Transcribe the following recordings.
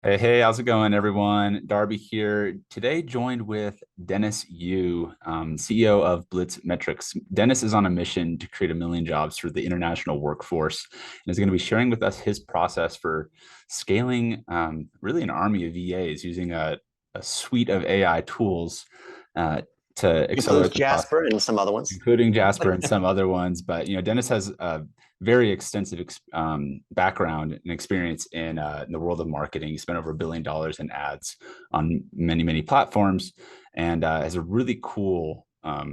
Hey, how's it going, everyone? Darby here. Today, joined with Dennis Yu, CEO of Blitz Metrics. Dennis is on a mission to create 1 million jobs for the international workforce and is going to be sharing with us his process for scaling really an army of VAs using a suite of AI tools to Includes accelerate the process, Jasper and some other ones. including Jasper and some other ones. But Dennis has a very extensive background and experience in the world of marketing. He spent over $1 billion in ads on many platforms, and has a really cool. I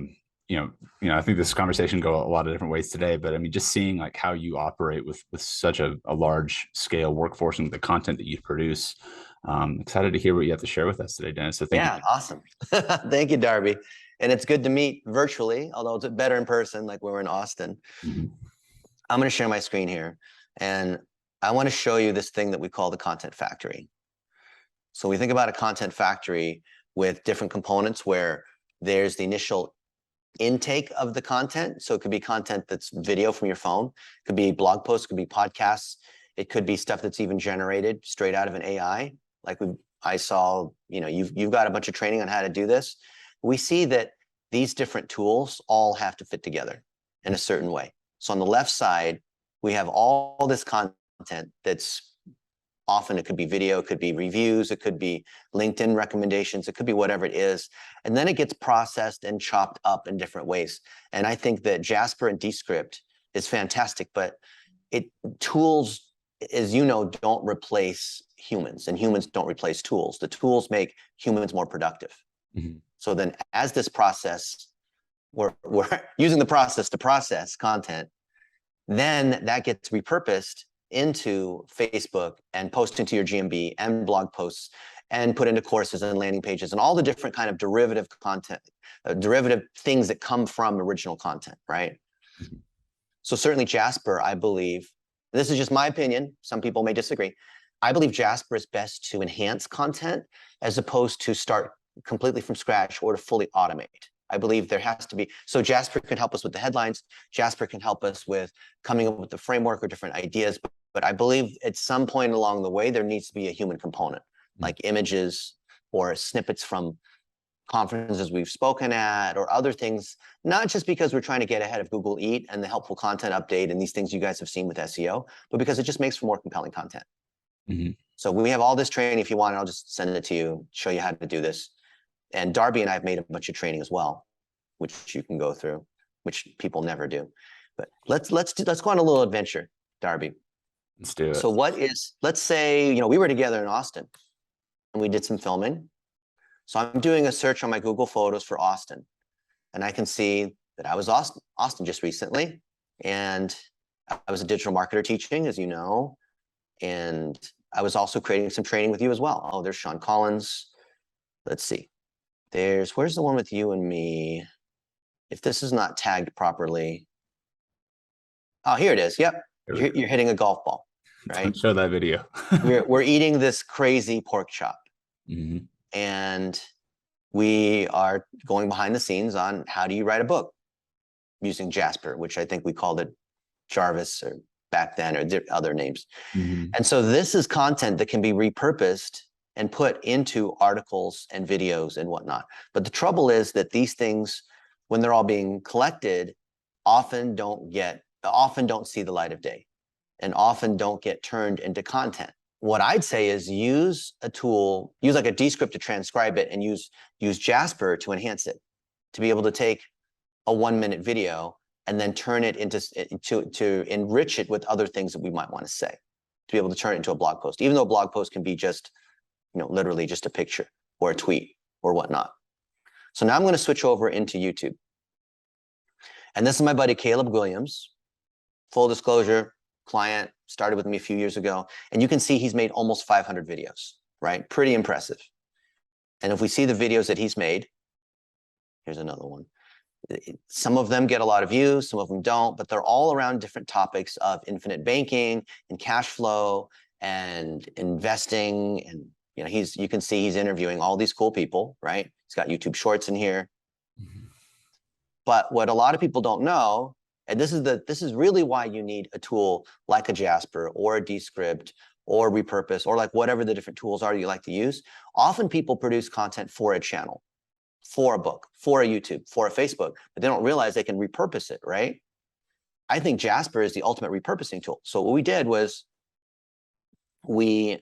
think this conversation go a lot of different ways today, but I mean, just seeing like how you operate with such a large scale workforce and the content that you produce. Excited to hear what you have to share with us today, Dennis. So thank you. Yeah, awesome. Thank you, Darby. And it's good to meet virtually, although it's better in person, like when we're in Austin. Mhm. I'm going to share my screen here, and I want to show you this thing that we call the content factory. So we think about a content factory with different components where there's the initial intake of the content. So it could be content that's video from your phone, it could be blog posts, it could be podcasts, it could be stuff that's even generated straight out of an AI. Like I saw, you've got a bunch of training on how to do this. We see that these different tools all have to fit together in a certain way. So on the left side, we have all this content that's often, it could be video, it could be reviews, it could be LinkedIn recommendations, it could be whatever it is. And then it gets processed and chopped up in different ways. And I think that Jasper and Descript is fantastic, but tools, as you know, don't replace humans, and humans don't replace tools. The tools make humans more productive. Mhm. So then as this process, we're using the process to process content, then that gets repurposed into Facebook and posted to your GMB and blog posts and put into courses and landing pages and all the different kind of derivative content, derivative things that come from original content, right? Mhm. So certainly Jasper, I believe, this is just my opinion, some people may disagree, I believe Jasper is best to enhance content as opposed to start completely from scratch or to fully automate. I believe there has to be, so Jasper can help us with the headlines, Jasper can help us with coming up with the framework or different ideas, but I believe at some point along the way, there needs to be a human component, like images or snippets from conferences we've spoken at or other things, not just because we're trying to get ahead of Google Eat and the helpful content update and these things you guys have seen with SEO, but because it just makes for more compelling content. Mhm. So we have all this training. If you want, I'll just send it to you, show you how to do this. And Darby and I have made a bunch of training as well, which you can go through, which people never do. But let's go on a little adventure, Darby. Let's do it. So let's say, we were together in Austin and we did some filming. So I'm doing a search on my Google Photos for Austin, and I can see that I was Austin just recently, and I was a digital marketer teaching, as you know, and I was also creating some training with you as well. Oh, there's Sean Collins. Let's see. Where's the one with you and me? If this is not tagged properly. Oh, here it is. Yep. You're hitting a golf ball, right? Don't show that video. We're eating this crazy pork chop. Mhm. And we are going behind the scenes on how do you write a book using Jasper, which I think we called it Jarvis or back then, or other names. Mhm. And so this is content that can be repurposed and put into articles and videos and whatnot. But the trouble is that these things, when they're all being collected, often don't see the light of day and often don't get turned into content. What I'd say is use a tool, use like a Descript to transcribe it, and use Jasper to enhance it, to be able to take a 1-minute video and then turn it to enrich it with other things that we might want to say, to be able to turn it into a blog post, even though a blog post can be just, literally just a picture or a tweet or whatnot. So now I'm going to switch over into YouTube. And this is my buddy, Caleb Williams. Full disclosure, client started with me a few years ago, and you can see he's made almost 500 videos, right? Pretty impressive. And if we see the videos that he's made, here's another one. Some of them get a lot of views, some of them don't, but they're all around different topics of infinite banking and cash flow and investing. And you can see he's interviewing all these cool people, right? He's got YouTube Shorts in here. Mhm. But what a lot of people don't know, and this is really why you need a tool like a Jasper or a Descript or repurpose, or like whatever the different tools are you like to use. Often people produce content for a channel, for a book, for a YouTube, for a Facebook, but they don't realize they can repurpose it, right? I think Jasper is the ultimate repurposing tool. So what we did was we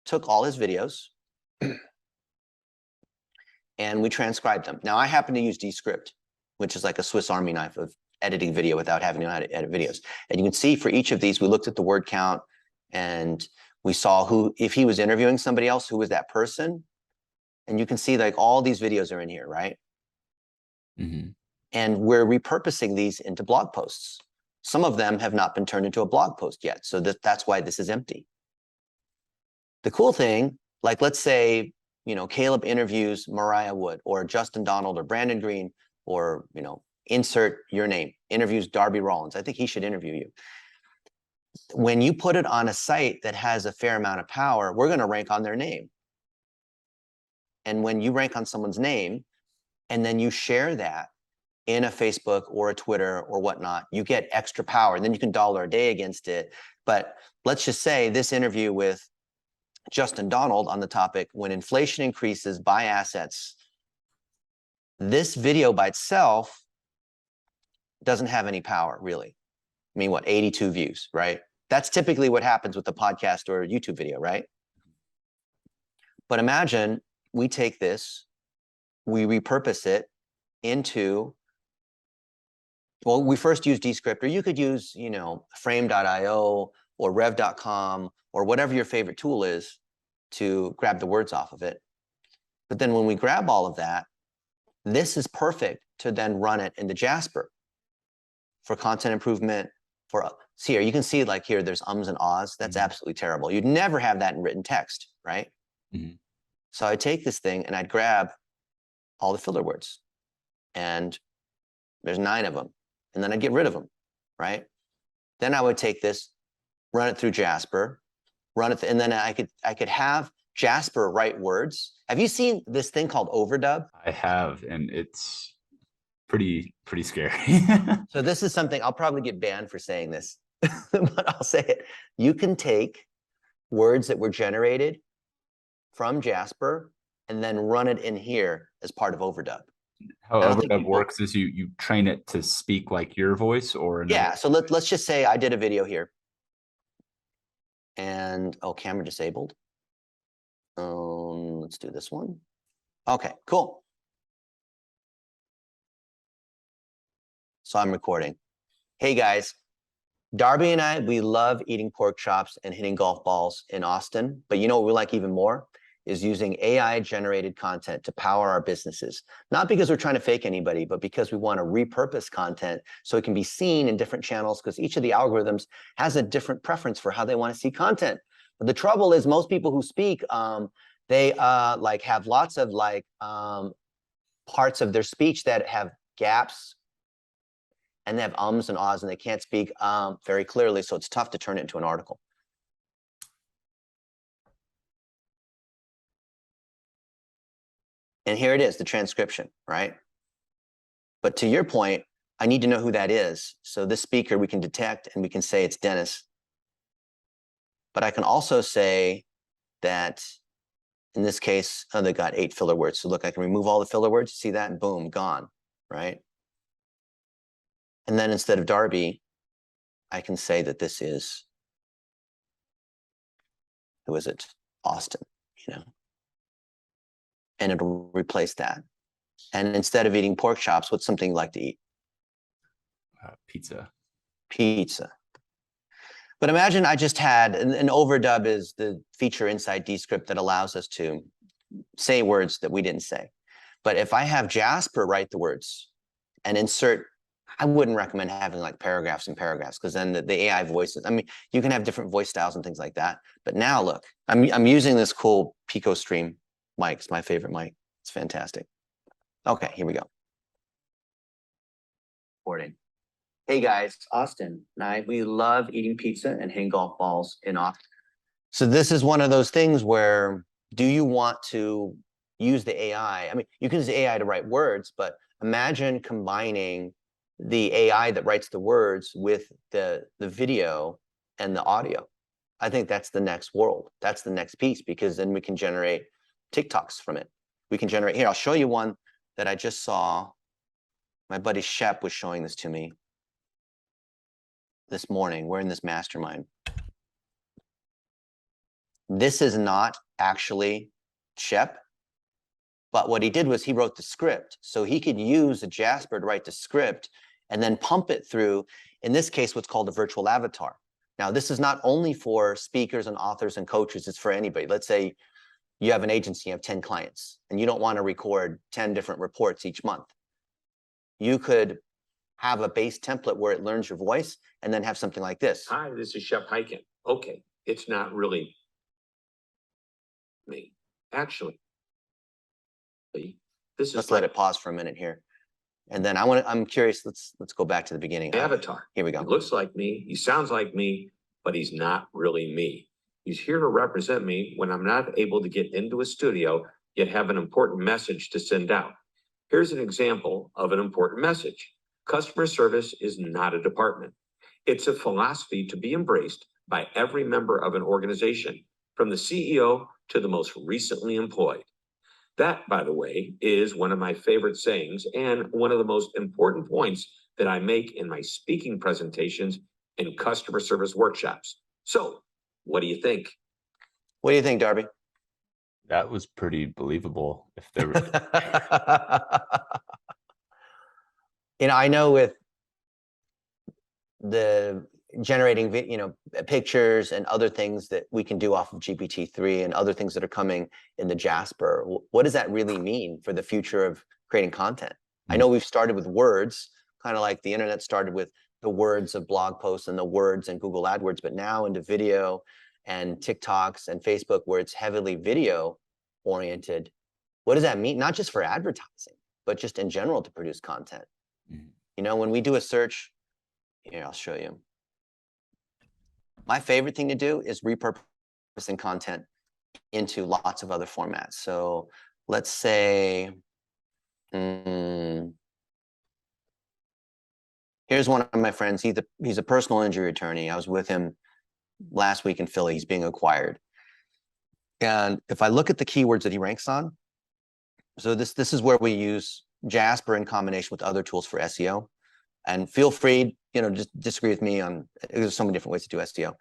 took all his videos and we transcribed them. Now I happen to use Descript, which is like a Swiss Army knife of editing video without having to know how to edit videos. And you can see for each of these, we looked at the word count and we saw who, if he was interviewing somebody else, who was that person. And you can see like all these videos are in here, right? Mm-hmm. And we're repurposing these into blog posts. Some of them have not been turned into a blog post yet. So that's why this is empty. The cool thing, like let's say, you know, Caleb interviews Mariah Wood or Justin Donald or Brandon Green or, you know, insert your name, interviews Darby Rollins. I think he should interview you. When you put it on a site that has a fair amount of power, we're going to rank on their name. And when you rank on someone's name and then you share that in a Facebook or a Twitter or whatnot, you get extra power and then you can dollar a day against it. But let's just say this interview with Justin Donald on the topic, when inflation increases, buy assets. This video by itself doesn't have any power, really. I mean, what, 82 views, right? That's typically what happens with a podcast or a YouTube video, right? But imagine we take this, we repurpose it into, well, we first use Descript, or you could use, you know, frame.io or rev.com or whatever your favorite tool is to grab the words off of it. But then when we grab all of that, this is perfect to then run it into Jasper for content improvement. For see here, you can see like here, there's ums and ahs. That's absolutely terrible. You'd never have that in written text, right? Mm-hmm. So I'd take this thing and I'd grab all the filler words, and there's 9 of them, and then I'd get rid of them, right? Then I would take this, run it through Jasper, run it, and then I could have Jasper write words. Have you seen this thing called overdub? I have, and it's pretty scary. So this is something I'll probably get banned for saying this, but I'll say it. You can take words that were generated from Jasper and then run it in here as part of overdub. How overdub works is you train it to speak like your voice or another. Yeah. So let's just say I did a video here. And oh, camera disabled. Let's do this one. Okay, cool. So I'm recording. Hey guys, Darby and I, we love eating pork chops and hitting golf balls in Austin. But you know what we like even more is using AI generated content to power our businesses. Not because we're trying to fake anybody, but because we want to repurpose content so it can be seen in different channels, because each of the algorithms has a different preference for how they want to see content. But the trouble is most people who speak, they like have lots of like parts of their speech that have gaps, and they have ums and ahs, and they can't speak very clearly. So it's tough to turn it into an article. And here it is, the transcription, right? But to your point, I need to know who that is. So this speaker we can detect and we can say it's Dennis. But I can also say that in this case, oh, they got 8 filler words. So look, I can remove all the filler words. See that? And boom, gone, right? And then instead of Darby, I can say that this is, who is it? Austin, you know? And it'll replace that. And instead of eating pork chops, what's something you like to eat? Pizza. Pizza. But imagine I just had, an overdub is the feature inside Descript that allows us to say words that we didn't say. But if I have Jasper write the words and insert, I wouldn't recommend having like paragraphs and paragraphs, because then the AI voices, I mean, you can have different voice styles and things like that. But now look, I'm using this cool Pico Stream mic. It's my favorite mic. It's fantastic. Okay, here we go. Recording. Hey guys, Austin and I, we love eating pizza and hitting golf balls in Austin. So this is one of those things where, do you want to use the AI? I mean, you can use the AI to write words, but imagine combining the AI that writes the words with the video and the audio. I think that's the next world. That's the next piece, because then we can generate TikToks from it. We can generate, here, I'll show you one that I just saw. My buddy Shep was showing this to me this morning. We're in this mastermind. This is not actually Shep, but what he did was he wrote the script. So he could use a Jasper to write the script and then pump it through, in this case, what's called a virtual avatar. Now, this is not only for speakers and authors and coaches, it's for anybody. Let's say you have an agency, you have 10 clients, and you don't want to record 10 different reports each month. You could have a base template where it learns your voice and then have something like this. Hi, this is Chef Hyken. Okay, it's not really me, actually. This is Let's let it pause for a minute here. And then I'm curious, let's go back to the beginning. Avatar. Here we go. He looks like me, he sounds like me, but he's not really me. He's here to represent me when I'm not able to get into a studio, yet have an important message to send out. Here's an example of an important message. Customer service is not a department. It's a philosophy to be embraced by every member of an organization, from the CEO to the most recently employed. That, by the way, is one of my favorite sayings and one of the most important points that I make in my speaking presentations and customer service workshops. So, what do you think? What do you think, Darby? That was pretty believable. If there I know with the generating, pictures and other things that we can do off of GPT-3 and other things that are coming in the Jasper, what does that really mean for the future of creating content? I know we've started with words, kind of like the internet started with the words of blog posts and the words and Google AdWords, but now into video and TikToks and Facebook, where it's heavily video oriented. What does that mean? Not just for advertising, but just in general to produce content. When we do a search, here, I'll show you. My favorite thing to do is repurposing content into lots of other formats. So let's say, here's one of my friends. He's a personal injury attorney. I was with him last week in Philly. He's being acquired. And if I look at the keywords that he ranks on, so this is where we use Jasper in combination with other tools for SEO. And feel free, just disagree with me on, there's so many different ways to do SEO.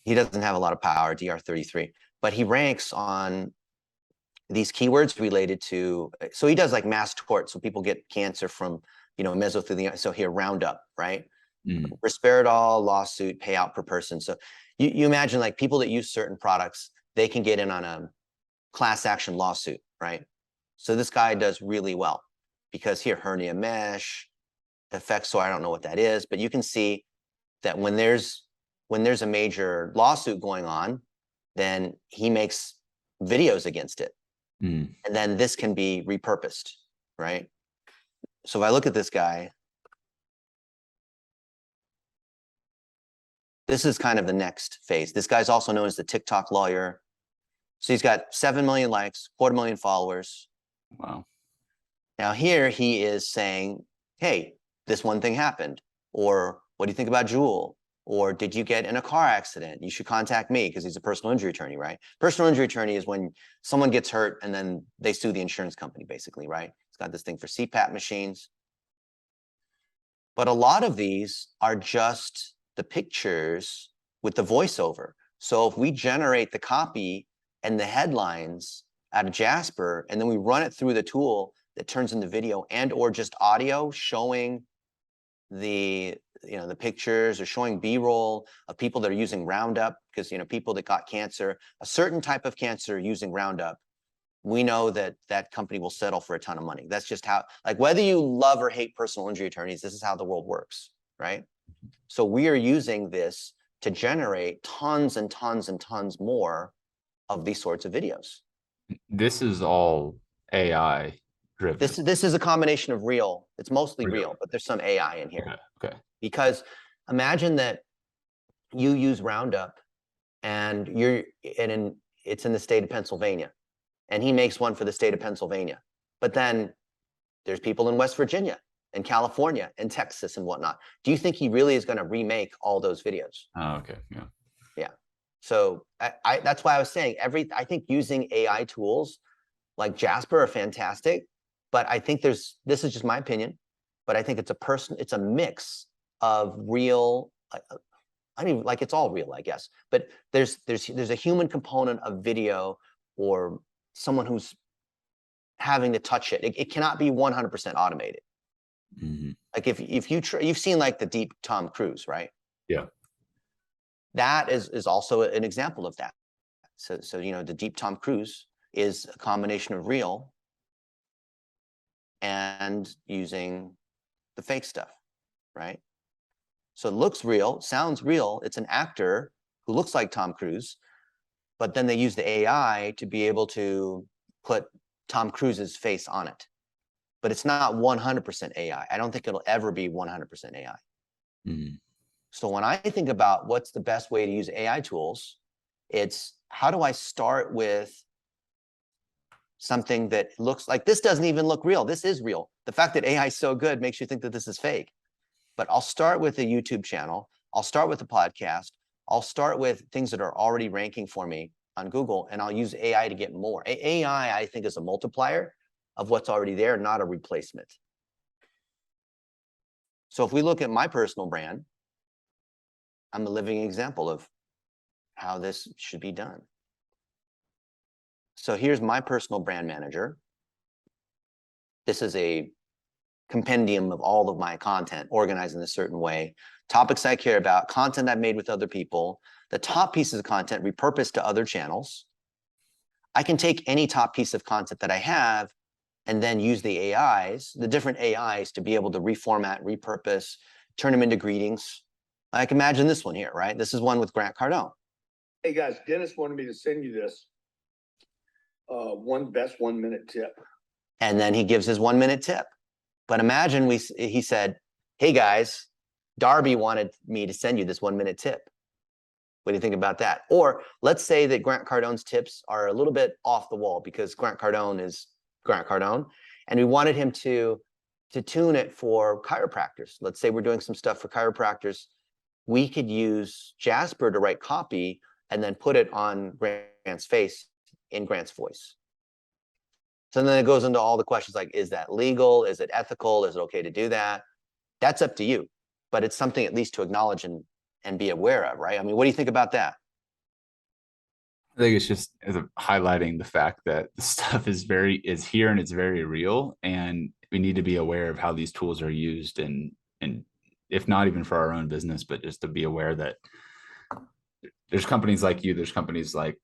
He doesn't have a lot of power, DR33, but he ranks on these keywords related to, so he does like mass tort. So people get cancer from, mesothelioma. So here, Roundup, right? Risperidol lawsuit payout per person. So you imagine like people that use certain products, they can get in on a class action lawsuit, right? So this guy does really well because here, hernia mesh, effects, so I don't know what that is, but you can see that when there's a major lawsuit going on, then he makes videos against it. And then this can be repurposed, right? So if I look at this guy, this is kind of the next phase. This guy's also known as the TikTok lawyer. So he's got 7 million likes, 250,000 followers. Wow. Now here he is saying, hey, this one thing happened, or what do you think about Jewel? Or did you get in a car accident? You should contact me, because he's a personal injury attorney, right? Personal injury attorney is when someone gets hurt and then they sue the insurance company, basically, right? It's got this thing for CPAP machines. But a lot of these are just the pictures with the voiceover. So if we generate the copy and the headlines out of Jasper, and then we run it through the tool that turns into video and or just audio showing the pictures, or showing B-roll of people that are using Roundup, because people that got cancer, a certain type of cancer using Roundup, we know that that company will settle for a ton of money. That's just how, like, whether you love or hate personal injury attorneys, this is how the world works, right? So we are using this to generate tons and tons and tons more of these sorts of videos. This is all AI driven. This is a combination of real. It's mostly real, but there's some AI in here. Okay. Because imagine that you use Roundup and it's in the state of Pennsylvania, and he makes one for the state of Pennsylvania. But then there's people in West Virginia and California and Texas and whatnot. Do you think he really is going to remake all those videos? Oh, okay. Yeah. Yeah. So that's why I was saying I think using AI tools like Jasper are fantastic, but I think this is just my opinion, but I think it's a mix of real, I mean, like it's all real, I guess, but there's a human component of video or someone who's having to touch it. It cannot be 100% automated. Mm-hmm. Like if you've seen like the Deep Tom Cruise, right? Yeah. That is also an example of that. So you know, the Deep Tom Cruise is a combination of real and using the fake stuff, right? So it looks real, sounds real. It's an actor who looks like Tom Cruise, but then they use the AI to be able to put Tom Cruise's face on it. But it's not 100% AI. I don't think it'll ever be 100% AI. Mm-hmm. So when I think about what's the best way to use AI tools, it's how do I start with something that looks like this doesn't even look real. This is real. The fact that AI is so good makes you think that this is fake. But I'll start with a YouTube channel. I'll start with a podcast. I'll start with things that are already ranking for me on Google, and I'll use AI to get more. AI, I think, is a multiplier of what's already there, not a replacement. So if we look at my personal brand, I'm a living example of how this should be done. So here's my personal brand manager. This is a compendium of all of my content organized in a certain way. Topics I care about, content I've made with other people, the top pieces of content repurposed to other channels. I can take any top piece of content that I have and then use the AIs, the different AIs, to be able to reformat, repurpose, turn them into greetings. I can imagine this one here, right? This is one with Grant Cardone. Hey guys, Dennis wanted me to send you this. Best 1 minute tip. And then he gives his 1 minute tip. But imagine he said, hey guys, Darby wanted me to send you this 1 minute tip. What do you think about that? Or let's say that Grant Cardone's tips are a little bit off the wall because Grant Cardone is Grant Cardone, and we wanted him to tune it for chiropractors. Let's say we're doing some stuff for chiropractors. We could use Jasper to write copy and then put it on Grant's face in Grant's voice. So then it goes into all the questions like, is that legal? Is it ethical? Is it okay to do that? That's up to you, but it's something at least to acknowledge and be aware of, right? I mean, what do you think about that? I think it's just highlighting the fact that the stuff is here and it's very real, and we need to be aware of how these tools are used, and if not even for our own business, but just to be aware that there's companies like you, there's companies like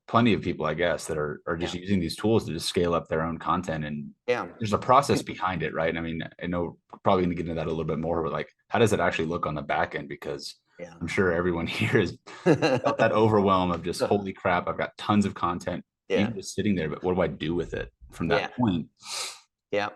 plenty of people, I guess, that are just using these tools to just scale up their own content, and there's a process behind it, right? I mean, I know we're probably going to get into that a little bit more, but like, how does it actually look on the back end? Because I'm sure everyone here has felt that overwhelm of just, holy crap, I've got tons of content just sitting there, but what do I do with it from that point? Yeah.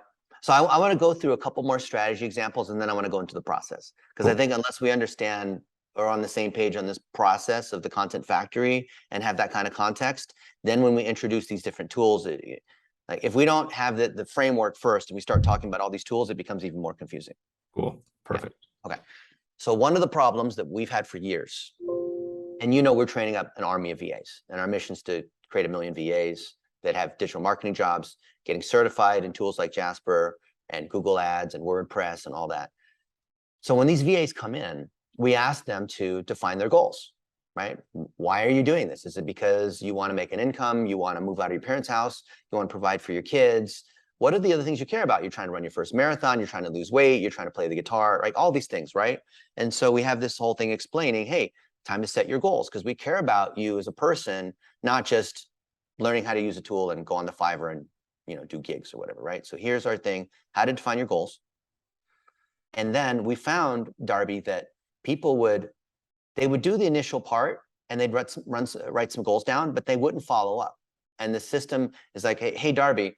So I want to go through a couple more strategy examples, and then I want to go into the process, because I think unless we understand or on the same page on this process of the content factory and have that kind of context, then when we introduce these different tools, like if we don't have the framework first and we start talking about all these tools, it becomes even more confusing. Cool. Perfect. Okay. So one of the problems that we've had for years, and you know, we're training up an army of VAs, and our mission is to create 1 million VAs that have digital marketing jobs, getting certified in tools like Jasper and Google Ads and WordPress and all that. So when these VAs come in, we ask them to define their goals, right? Why are you doing this? Is it because you want to make an income? You want to move out of your parents' house? You want to provide for your kids? What are the other things you care about? You're trying to run your first marathon. You're trying to lose weight. You're trying to play the guitar, right? All these things, right? And so we have this whole thing explaining, hey, time to set your goals, because we care about you as a person, not just learning how to use a tool and go on the Fiverr and, you know, do gigs or whatever, right? So here's our thing, how to define your goals. And then we found, Darby, that people would do the initial part and they'd write some goals down, but they wouldn't follow up. And the system is like, hey, Darby,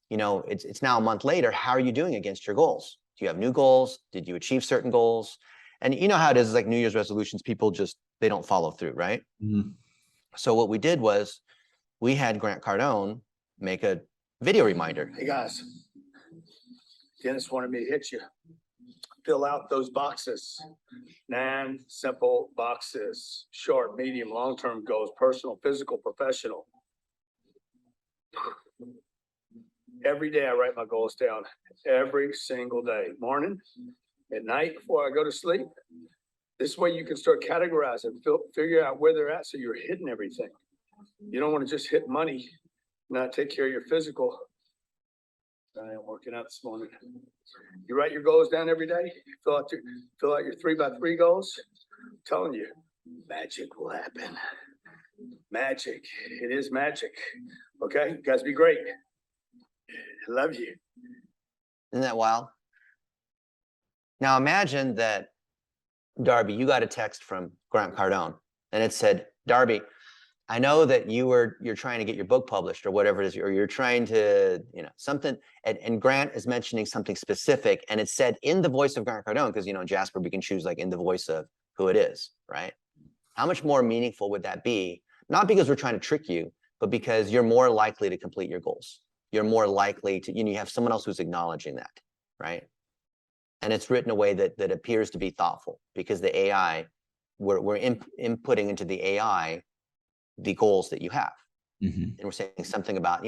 you know, it's now a month later. How are you doing against your goals? Do you have new goals? Did you achieve certain goals? And you know how it is, like New Year's resolutions, people they don't follow through, right? Mm-hmm. So what we did was we had Grant Cardone make a video reminder. Hey guys, Dennis wanted me to hit you. fill out those boxes. Simple boxes, short, medium, long-term goals, personal, physical, professional. Every day I write my goals down, every single day, morning, at night, before I go to sleep. This way you can start categorizing, figure out where they're at, so you're hitting everything. You don't want to just hit money, not take care of your physical. I am working out this morning. You write your goals down every day, fill out your 3x3 goals. I'm telling you, magic will happen. Magic, it is magic. Okay, you guys be great. I love you. Isn't that wild? Now imagine that, Darby, you got a text from Grant Cardone, and it said, Darby, I know that you're trying to get your book published or whatever it is, or you're trying to, something, and Grant is mentioning something specific, and it said in the voice of Grant Cardone, because, in Jasper, we can choose like in the voice of who it is, right? How much more meaningful would that be? Not because we're trying to trick you, but because you're more likely to complete your goals. You're more likely to, you have someone else who's acknowledging that, right? And it's written in a way that appears to be thoughtful, because the AI, we're inputting into the AI the goals that you have. And we're saying something about,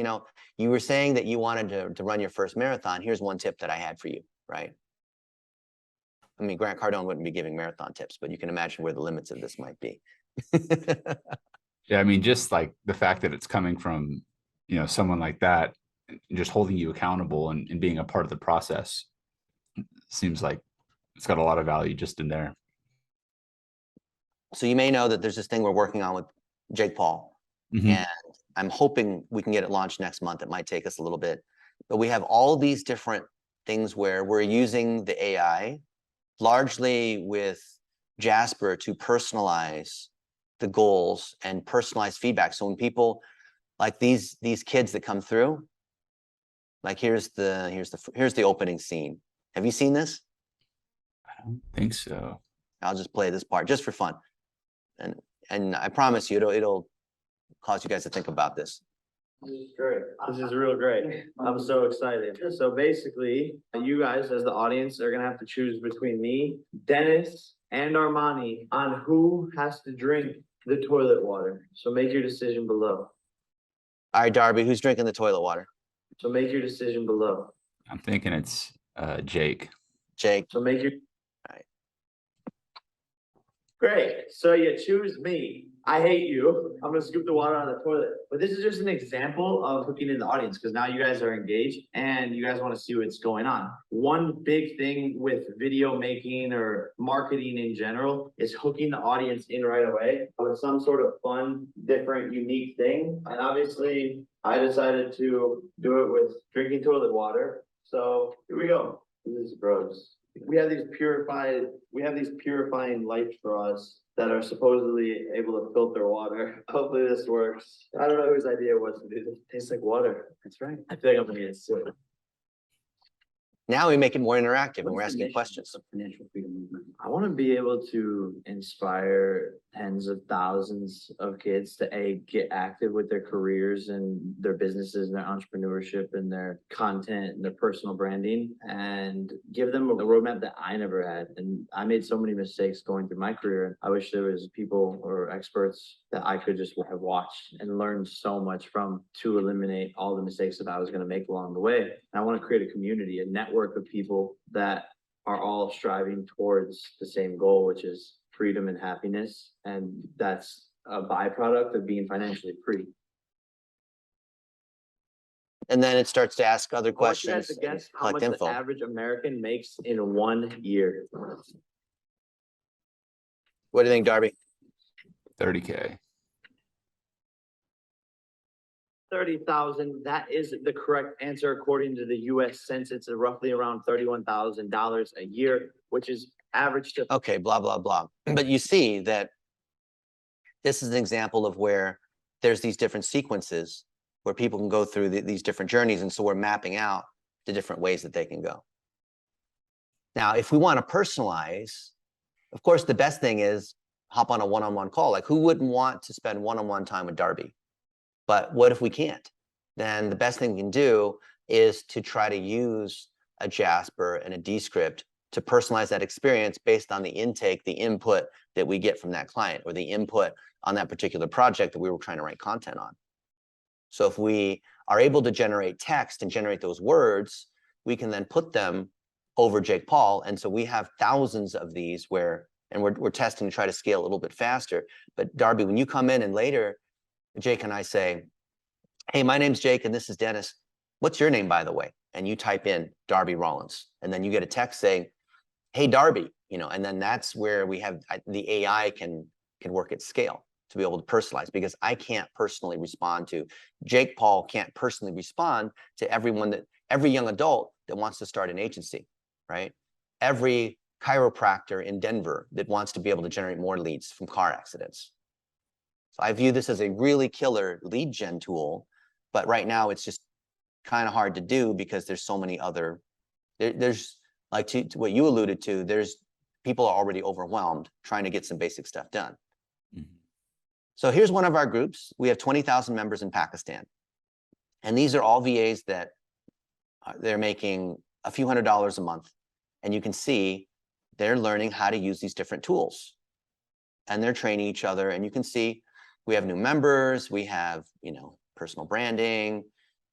you were saying that you wanted to run your first marathon. Here's one tip that I had for you, right? I mean, Grant Cardone wouldn't be giving marathon tips, but you can imagine where the limits of this might be. Yeah, I mean, just like the fact that it's coming from, someone like that, just holding you accountable and being a part of the process, seems like it's got a lot of value just in there. So you may know that there's this thing we're working on with Jake Paul, and I'm hoping we can get it launched next month. It might take us a little bit, but we have all these different things where we're using the AI largely with Jasper to personalize the goals and personalize feedback. So when people like these kids that come through, like here's the opening scene. Have you seen this? I don't think so. I'll just play this part just for fun, and I promise you it'll cause you guys to think about this. This is great. This is real great. I'm so excited. So basically, you guys as the audience are gonna have to choose between me, Dennis, and Armani on who has to drink the toilet water. So make your decision below. All right, Darby, who's drinking the toilet water? So make your decision below. I'm thinking it's Jake. Jake. So make your. All right. Great. So you choose me. I hate you. I'm gonna scoop the water out of the toilet. But this is just an example of hooking in the audience, because now you guys are engaged and you guys want to see what's going on. One big thing with video making or marketing in general is hooking the audience in right away with some sort of fun, different, unique thing. And obviously I decided to do it with drinking toilet water. So here we go. This is gross. We have these purifying lights for us that are supposedly able to filter water. Hopefully this works. I don't know whose idea it was to do this. It tastes like water. That's right. I feel like I'm gonna get sick. Now we make it more interactive and we're asking questions. Financial freedom movement. I want to be able to inspire tens of thousands of kids to get active with their careers and their businesses and their entrepreneurship and their content and their personal branding, and give them a roadmap that I never had. And I made so many mistakes going through my career. I wish there was people or experts that I could just have watched and learned so much from to eliminate all the mistakes that I was going to make along the way. And I want to create a community, a network of people that are all striving towards the same goal, which is freedom and happiness. And that's a byproduct of being financially free. And then it starts to ask other I want you guys questions. to guess how collect much info. the average American makes in 1 year. What do you think, Darby? 30K. 30,000. That is the correct answer according to the U.S. Census. It's roughly around $31,000 a year, which is average to. Okay, blah, blah, blah. But you see that this is an example of where there's these different sequences where people can go through these different journeys. And so we're mapping out the different ways that they can go. Now, if we want to personalize, of course, the best thing is hop on a one-on-one call. Like, who wouldn't want to spend one-on-one time with Darby? But what if we can't? Then the best thing we can do is to try to use a Jasper and a Descript to personalize that experience based on the intake, the input that we get from that client, or the input on that particular project that we were trying to write content on. So if we are able to generate text and generate those words, we can then put them over Jake Paul. And so we have thousands of these where, and we're testing to try to scale a little bit faster. But Darby, when you come in and later, Jake and I say, hey, my name's Jake and this is Dennis. What's your name, by the way? And you type in Darby Rollins, and then you get a text saying, hey, Darby, you know, and then that's where we have the AI can work at scale to be able to personalize, because I can't personally respond to, Jake Paul can't personally respond to every young adult that wants to start an agency, right? Every chiropractor in Denver that wants to be able to generate more leads from car accidents. So I view this as a really killer lead gen tool, but right now it's just kind of hard to do because there's so many other, there's like to what you alluded to, there's people are already overwhelmed trying to get some basic stuff done. Mm-hmm. So here's one of our groups. We have 20,000 members in Pakistan. And these are all VAs that they're making a few $100s a month. And you can see they're learning how to use these different tools. And they're training each other. And you can see we have new members. We have, you know, personal branding.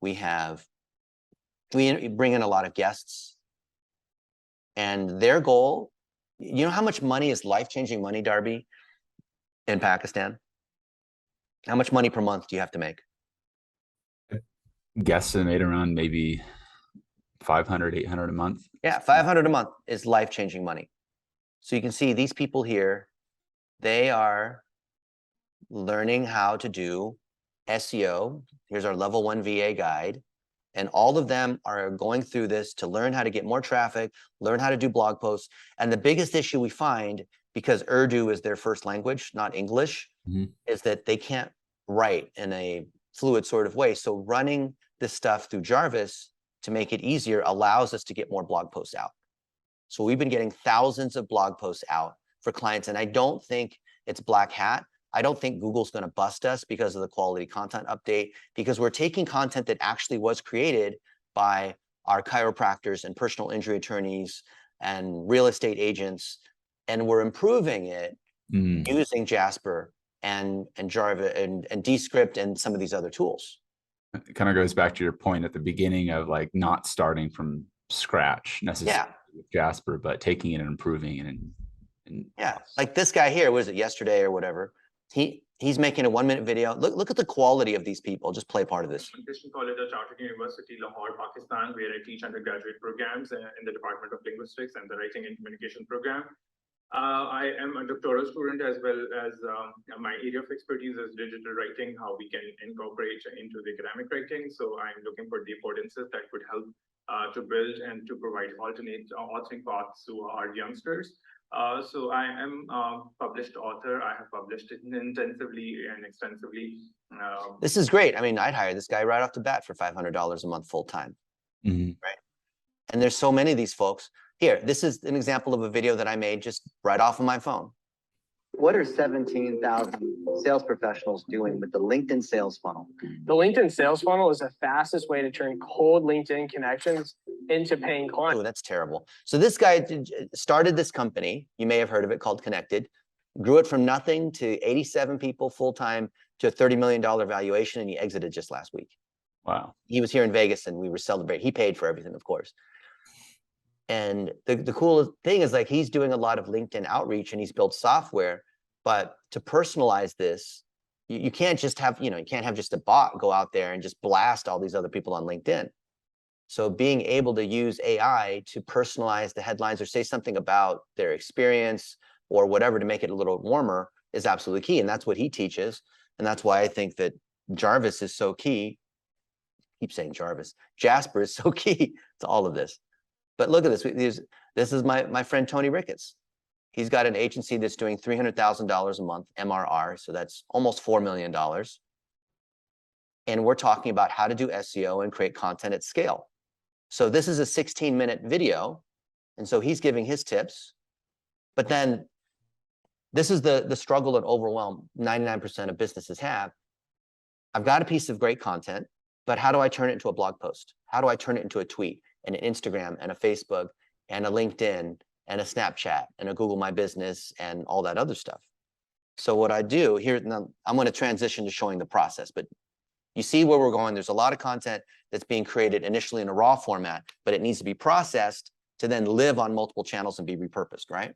We bring in a lot of guests. And their goal, you know how much money is life-changing money, Darby, in Pakistan? How much money per month do you have to make? Guesstimate around maybe 500, 800 a month. Yeah, 500 a month is life-changing money. So you can see these people here, they are learning how to do SEO. Here's our level 1 VA guide. And all of them are going through this to learn how to get more traffic, learn how to do blog posts. And the biggest issue we find, because Urdu is their first language, not English, is that they can't write in a fluid sort of way. So running this stuff through Jarvis to make it easier allows us to get more blog posts out. So we've been getting thousands of blog posts out for clients. And I don't think it's black hat. I don't think Google's going to bust us because of the quality content update, because we're taking content that actually was created by our chiropractors and personal injury attorneys and real estate agents, and we're improving it using Jasper and Jarvis and Descript and some of these other tools. It kind of goes back to your point at the beginning of like not starting from scratch necessarily with Jasper, but taking it and improving it. And yeah, like this guy here, was it yesterday or whatever? He's making a 1-minute video. Look at the quality of these people. Just play part of this. Christian College of Chartered University, Lahore, Pakistan, where I teach undergraduate programs in the Department of Linguistics and the Writing and Communication program. I am a doctoral student, as well as my area of expertise is digital writing, how we can incorporate into the academic writing. So I'm looking for the affordances that could help to build and to provide alternate authoring paths to our youngsters. So I am a published author. I have published it intensively and extensively. This is great. I mean, I'd hire this guy right off the bat for $500 a month full time, right? And there's so many of these folks. Here, this is an example of a video that I made just right off of my phone. What are 17,000 sales professionals doing with the LinkedIn sales funnel? The LinkedIn sales funnel is the fastest way to turn cold LinkedIn connections into paying clients. Oh, that's terrible. So this guy started this company, you may have heard of it, called Connected, grew it from nothing to 87 people full-time to a $30 million valuation, and he exited just last week. Wow. He was here in Vegas and we were celebrating. He paid for everything, of course. And the cool thing is, like, he's doing a lot of LinkedIn outreach and he's built software, but to personalize this, you can't just have, you can't have just a bot go out there and just blast all these other people on LinkedIn. So being able to use AI to personalize the headlines or say something about their experience or whatever to make it a little warmer is absolutely key. And that's what he teaches. And that's why I think that Jarvis is so key. I keep saying Jarvis. Jasper is so key to all of this. But look at this. This is my friend Tony Ricketts. He's got an agency that's doing $300,000 a month MRR. So that's almost $4 million. And we're talking about how to do SEO and create content at scale. So this is a 16-minute video. And so he's giving his tips. But then this is the struggle and overwhelm 99% of businesses have. I've got a piece of great content, but how do I turn it into a blog post? How do I turn it into a tweet and an Instagram and a Facebook and a LinkedIn and a Snapchat and a Google My Business and all that other stuff. So what I do here, now I'm going to transition to showing the process, but you see where we're going. There's a lot of content that's being created initially in a raw format, but it needs to be processed to then live on multiple channels and be repurposed, right?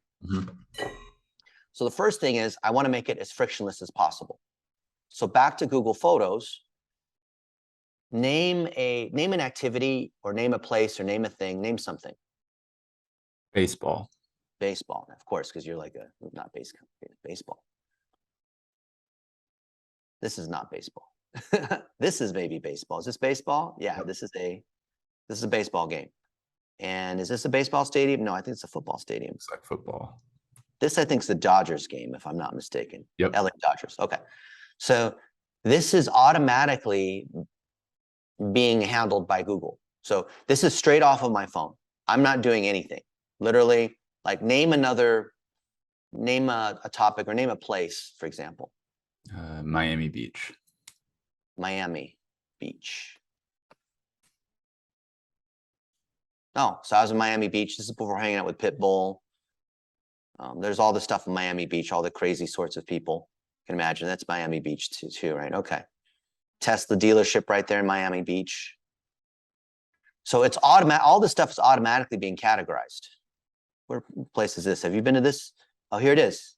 So the first thing is I want to make it as frictionless as possible. So back to Google Photos, name an activity or name a place or name a thing, name something. Baseball. Baseball, of course, because you're like not baseball. This is not baseball. This is maybe baseball. Is this baseball? Yeah, Yep. this is a baseball game. And is this a baseball stadium? No, I think it's a football stadium. It's like football. This, I think, is the Dodgers game, if I'm not mistaken. Yep. LA Dodgers. Okay. So this is automatically being handled by Google. So this is straight off of my phone. I'm not doing anything. Literally, like name a topic or name a place, for example. Miami Beach. Miami Beach. Oh, so I was in Miami Beach. This is before hanging out with Pitbull. There's all the stuff in Miami Beach, all the crazy sorts of people. You can imagine that's Miami Beach too, right? Okay. Tesla dealership right there in Miami Beach. So it's automatic. All this stuff is automatically being categorized. Where place is this? Have you been to this? Oh, here it is.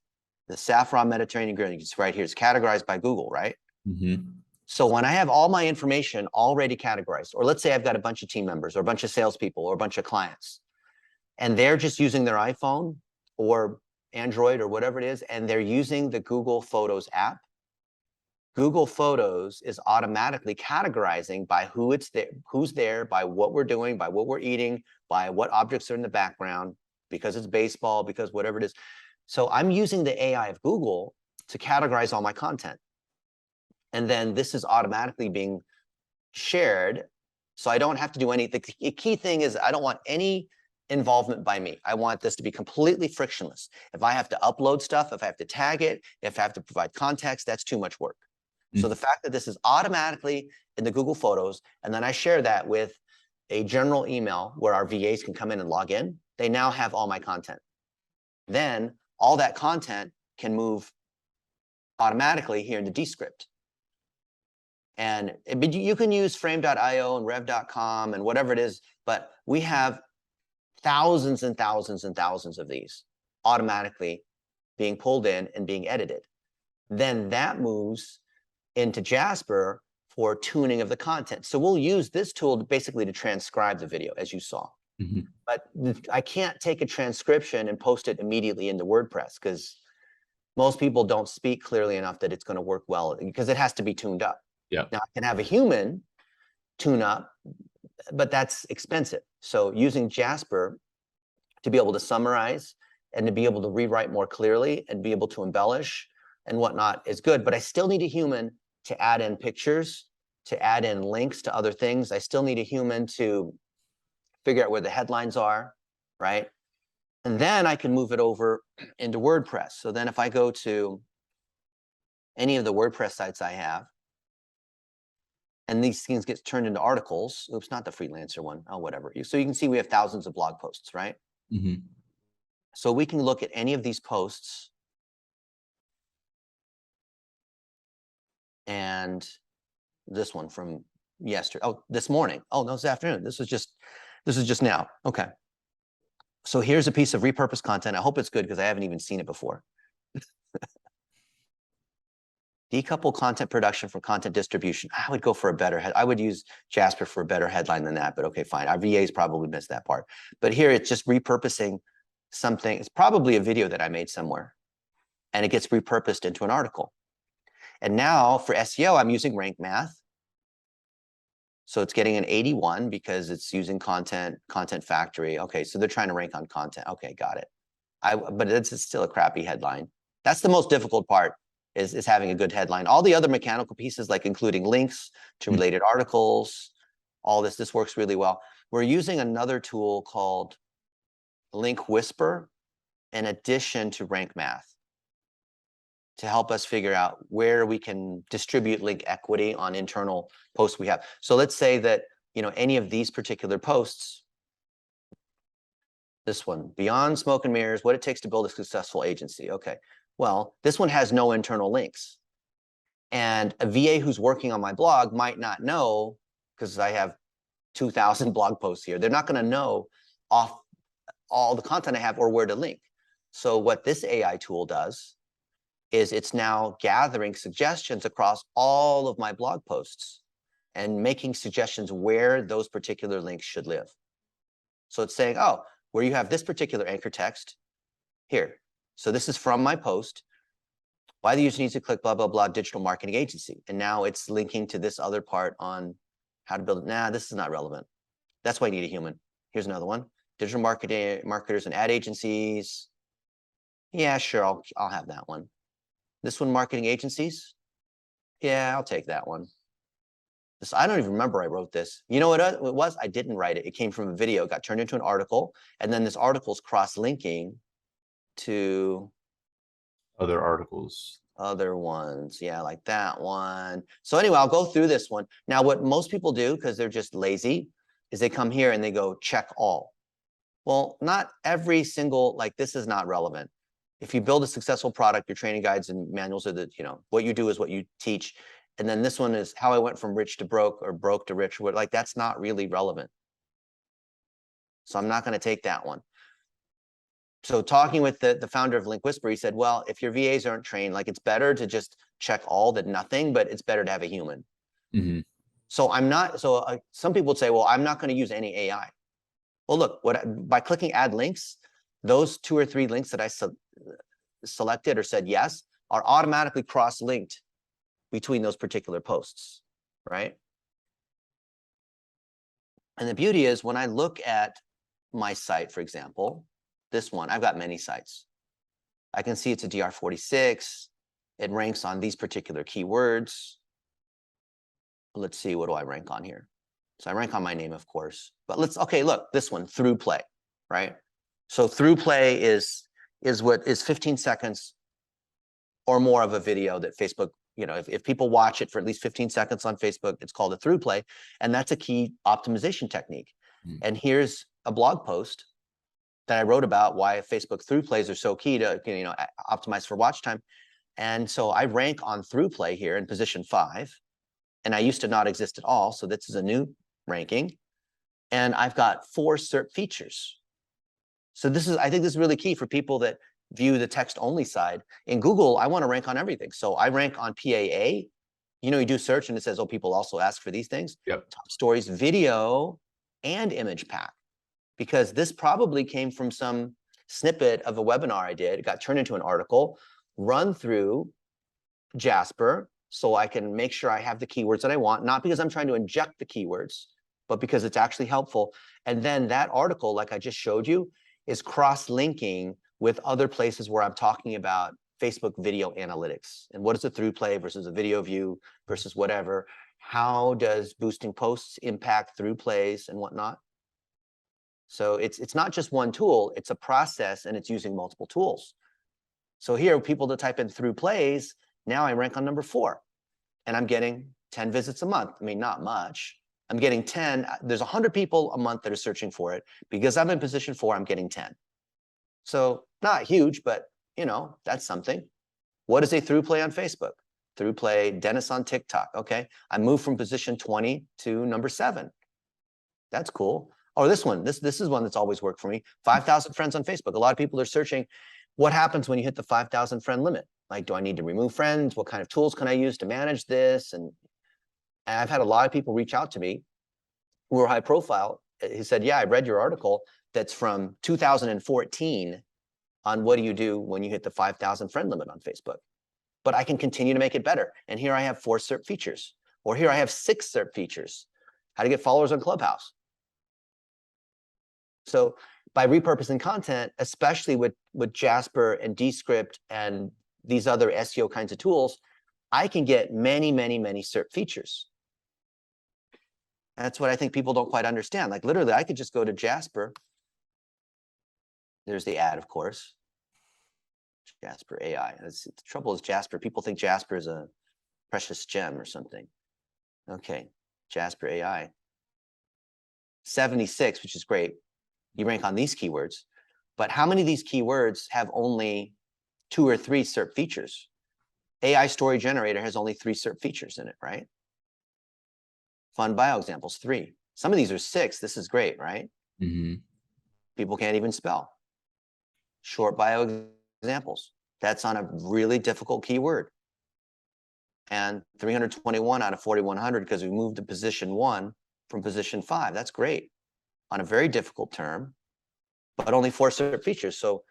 The Saffron Mediterranean Grill. It's right here. It's categorized by Google, right? So when I have all my information already categorized, or let's say I've got a bunch of team members or a bunch of salespeople or a bunch of clients, and they're just using their iPhone or Android or whatever it is, and they're using the Google Photos app, Google Photos is automatically categorizing by who's there, by what we're doing, by what we're eating, by what objects are in the background, because it's baseball, because whatever it is. So I'm using the AI of Google to categorize all my content. And then this is automatically being shared. So I don't have to do anything. The key thing is I don't want any involvement by me. I want this to be completely frictionless. If I have to upload stuff, if I have to tag it, if I have to provide context, that's too much work. So the fact that this is automatically in the Google Photos, and then I share that with a general email where our VAs can come in and log in, they now have all my content. Then all that content can move automatically here in the Descript. And you can use frame.io and rev.com and whatever it is, but we have thousands and thousands and thousands of these automatically being pulled in and being edited. Then that moves into Jasper for tuning of the content. So we'll use this tool basically to transcribe the video, as you saw. But I can't take a transcription and post it immediately into WordPress because most people don't speak clearly enough that it's going to work well because it has to be tuned up. Yeah. Now I can have a human tune up, but that's expensive. So using Jasper to be able to summarize and to be able to rewrite more clearly and be able to embellish and whatnot is good. But I still need a human to add in pictures, to add in links to other things. I still need a human to figure out where the headlines are, right? And then I can move it over into WordPress. So then if I go to any of the WordPress sites I have, and these things get turned into articles, oops, not the freelancer one, oh, whatever. So you can see we have thousands of blog posts, right? So we can look at any of these posts and this one from yesterday, oh, this morning. Oh, no, this afternoon. This is just now. Okay. So here's a piece of repurposed content. I hope it's good because I haven't even seen it before. Decouple content production from content distribution. I would go for a better head. I would use Jasper for a better headline than that, but okay, fine. Our VAs probably missed that part. But here it's just repurposing something. It's probably a video that I made somewhere and it gets repurposed into an article. And now for SEO, I'm using Rank Math. So it's getting an 81 because it's using content factory. Okay, so they're trying to rank on content. Okay, got it. But it's still a crappy headline. That's the most difficult part is having a good headline. All the other mechanical pieces, like including links to related articles, all this works really well. We're using another tool called Link Whisper in addition to Rank Math to help us figure out where we can distribute link equity on internal posts we have. So let's say that, any of these particular posts This one, beyond smoke and mirrors, what it takes to build a successful agency. Okay, well, this one has no internal links. And a VA who's working on my blog might not know, because I have 2,000 blog posts here. They're not going to know off all the content I have or where to link. So what this AI tool does is it's now gathering suggestions across all of my blog posts and making suggestions where those particular links should live. So it's saying, oh, where you have this particular anchor text, here. So this is from my post, why the user needs to click blah, blah, blah, digital marketing agency. And now it's linking to this other part on how to build it. Nah, this is not relevant. That's why you need a human. Here's another one. Digital marketers and ad agencies. Yeah, sure, I'll have that one. This one, marketing agencies. Yeah, I'll take that one. This, I don't even remember I wrote this. You know what it was? I didn't write it. It came from a video, got turned into an article, and then this article's cross-linking to Other articles. other ones. Yeah, like that one. So anyway, I'll go through this one. Now, what most people do, because they're just lazy, is they come here and they go check all. Well, not every single, like this is not relevant. If you build a successful product, your training guides and manuals are the, you know, what you do is what you teach. And then this one is how I went from rich to broke or broke to rich. Like that's not really relevant. So I'm not going to take that one. So talking with the founder of Link Whisper, he said, well, if your VAs aren't trained, like it's better to just check all than nothing, but it's better to have a human. Mm-hmm. So I'm not, so some people would say, well, I'm not going to use any AI. Well, look, by clicking add links, those 2 or 3 links that I selected or said yes are automatically cross-linked between those particular posts, right? And the beauty is when I look at my site, for example, this one, I've got many sites. I can see it's a DR46. It ranks on these particular keywords. Let's see, what do I rank on here? So I rank on my name, of course, but let's, okay, look, this one, through play, right? So through play is what is 15 seconds or more of a video that Facebook, you know, if people watch it for at least 15 seconds on Facebook, it's called a through play. And that's a key optimization technique. Mm-hmm. And here's a blog post that I wrote about why Facebook through plays are so key to, you know, optimize for watch time. And so I rank on through play here in position 5. And I used to not exist at all. So this is a new ranking. And I've got 4 SERP features. So this is, I think this is really key for people that view the text only side. In Google, I want to rank on everything. So I rank on PAA. You know, you do search and it says, oh, people also ask for these things. Yep. Top stories, video, and image pack. Because this probably came from some snippet of a webinar I did. It got turned into an article, run through Jasper, so I can make sure I have the keywords that I want, not because I'm trying to inject the keywords, but because it's actually helpful. And then that article, like I just showed you, is cross-linking with other places where I'm talking about Facebook video analytics. And what is a through play versus a video view versus whatever? How does boosting posts impact through plays and whatnot? So it's not just one tool, it's a process and it's using multiple tools. So here, people that type in through plays, now I rank on number 4 and I'm getting 10 visits a month. I mean, not much. I'm getting 10. There's 100 people a month that are searching for it. Because I'm in position 4, I'm getting 10. So not huge, but you know, that's something. What is a through play on Facebook? Through play, Dennis on TikTok. Okay, I moved from position 20 to number 7. That's cool. Oh, this one, this is one that's always worked for me. 5,000 friends on Facebook. A lot of people are searching, what happens when you hit the 5,000 friend limit? Like, do I need to remove friends? What kind of tools can I use to manage this? And I've had a lot of people reach out to me who are high profile. He said, yeah, I read your article that's from 2014 on what do you do when you hit the 5,000 friend limit on Facebook. But I can continue to make it better. And here I have 4 SERP features, or here I have 6 SERP features. How to get followers on Clubhouse. So by repurposing content, especially with Jasper and Descript and these other SEO kinds of tools, I can get many, many, many SERP features. That's what I think people don't quite understand. Like literally, I could just go to Jasper. There's the ad, of course. Jasper AI. The trouble is Jasper. People think Jasper is a precious gem or something. Okay, Jasper AI. 76, which is great. You rank on these keywords. But how many of these keywords have only 2 or 3 SERP features? AI story generator has only 3 SERP features in it, right? Fun bio examples, 3. Some of these are 6. This is great, right? Mm-hmm. People can't even spell. Short bio examples. That's on a really difficult keyword. And 321 out of 4,100 because we moved to position 1 from position 5. That's great on a very difficult term, but only 4 SERP features. So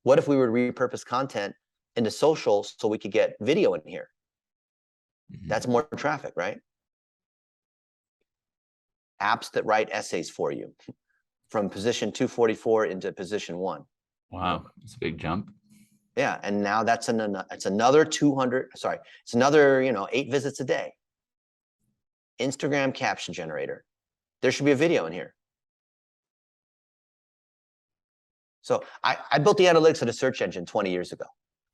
what if we were to repurpose content into social so we could get video in here? Mm-hmm. That's more traffic, right? Apps that write essays for you from position 244 into position 1. Wow, it's a big jump. Yeah, and now that's it's another 200. Sorry, it's another 8 visits a day. Instagram caption generator. There should be a video in here. So I built the analytics of a search engine 20 years ago,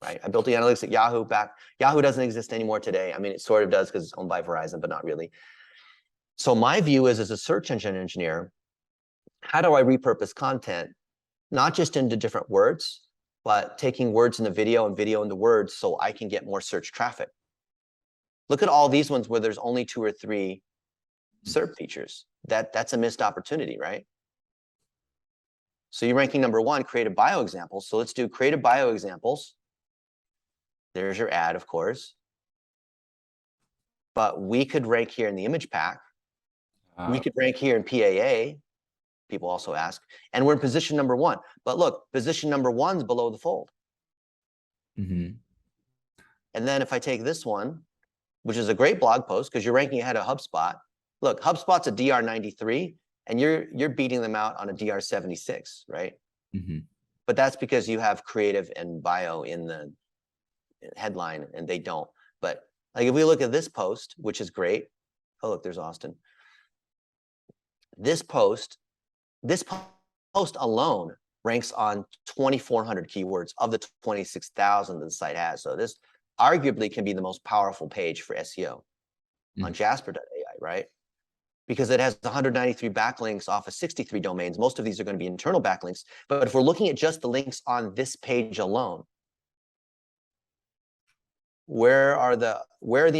right? I built the analytics at Yahoo back. Yahoo doesn't exist anymore today. I mean, it sort of does because it's owned by Verizon, but not really. So my view is, as a search engine engineer, how do I repurpose content, not just into different words, but taking words in the video and video into words so I can get more search traffic. Look at all these ones where there's only 2 or 3 SERP features. That's a missed opportunity, right? So you're ranking number 1, creative bio examples. So let's do creative bio examples. There's your ad, of course. But we could rank here in the image pack. We could rank here in PAA. People also ask. And we're in position number 1. But look, position number 1's below the fold. Mm-hmm. And then if I take this one, which is a great blog post because you're ranking ahead of HubSpot. Look, HubSpot's a DR 93, and you're beating them out on a DR 76, right? Mm-hmm. But that's because you have creative and bio in the headline, and they don't. But like if we look at this post, which is great. Oh, look, there's Austin. This post alone ranks on 2,400 keywords of the 26,000 that the site has. So this arguably can be the most powerful page for SEO on Jasper.ai, right? Because it has 193 backlinks off of 63 domains. Most of these are going to be internal backlinks. But if we're looking at just the links on this page alone, where are the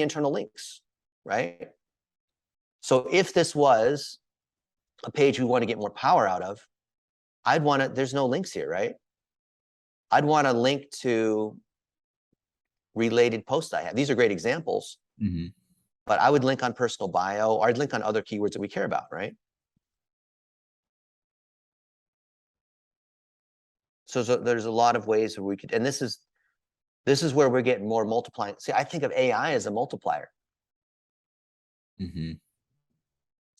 internal links, right? So if this was a page we want to get more power out of, I'd want to, there's no links here, right? I'd want to link to related posts I have. These are great examples, but I would link on personal bio, or I'd link on other keywords that we care about, right? So there's a lot of ways where we could, and this is where we're getting more multiplying. See, I think of AI as a multiplier.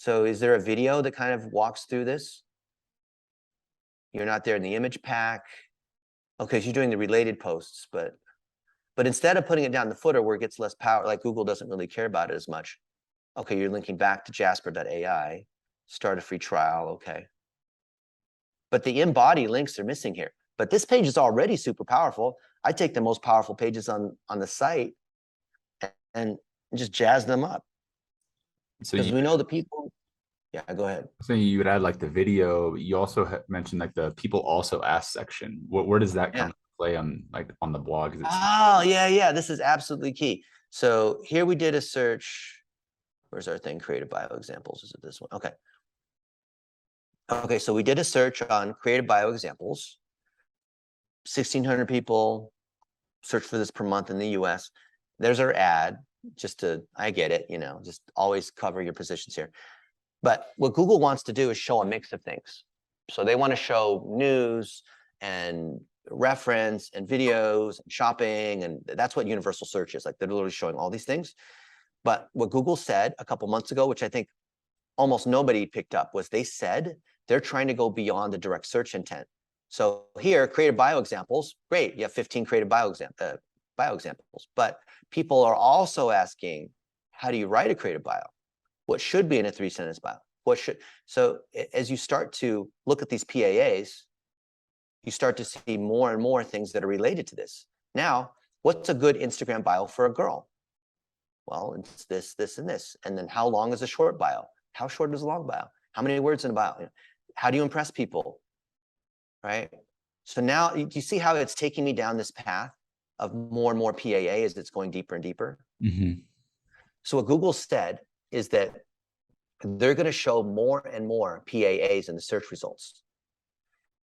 So is there a video that kind of walks through this? You're not there in the image pack. Okay, so you're doing the related posts, but instead of putting it down the footer where it gets less power, like Google doesn't really care about it as much. Okay, you're linking back to Jasper.ai, start a free trial, okay. But the in-body links are missing here. But this page is already super powerful. I take the most powerful pages on the site and just jazz them up. So because we know the people. Yeah, go ahead. So you would add like the video. You also mentioned like the people also ask section. Where does that come into play on like on the blog? Oh, yeah. This is absolutely key. So here we did a search. Where's our thing? Creative bio examples. Is it this one? Okay. Okay, so we did a search on creative bio examples. 1,600 people search for this per month in the US. There's our ad. I get it, just always cover your positions here. But what Google wants to do is show a mix of things. So they want to show news and reference and videos and shopping. And that's what universal search is. Like they're literally showing all these things. But what Google said a couple months ago, which I think almost nobody picked up, was they said they're trying to go beyond the direct search intent. So here, creative bio examples, great. You have 15 creative bio examples. But people are also asking, how do you write a creative bio? What should be in a 3-sentence bio? So as you start to look at these PAAs, you start to see more and more things that are related to this. Now, what's a good Instagram bio for a girl? Well, it's this, this, and this. And then how long is a short bio? How short is a long bio? How many words in a bio? How do you impress people? Right? So now you see how it's taking me down this path of more and more PAA as it's going deeper and deeper. Mm-hmm. So what Google said is that they're going to show more and more PAAs in the search results.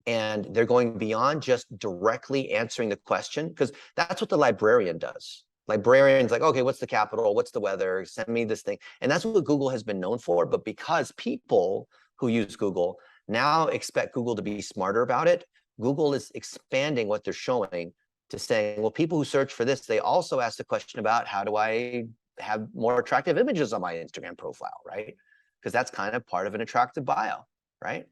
And they're going beyond just directly answering the question, because that's what the librarian does. Librarians like, okay, what's the capital? What's the weather? Send me this thing. And that's what Google has been known for. But because people who use Google now expect Google to be smarter about it, Google is expanding what they're showing to saying, well, people who search for this, they also ask the question about how do I have more attractive images on my Instagram profile, right? Because that's kind of part of an attractive bio, right?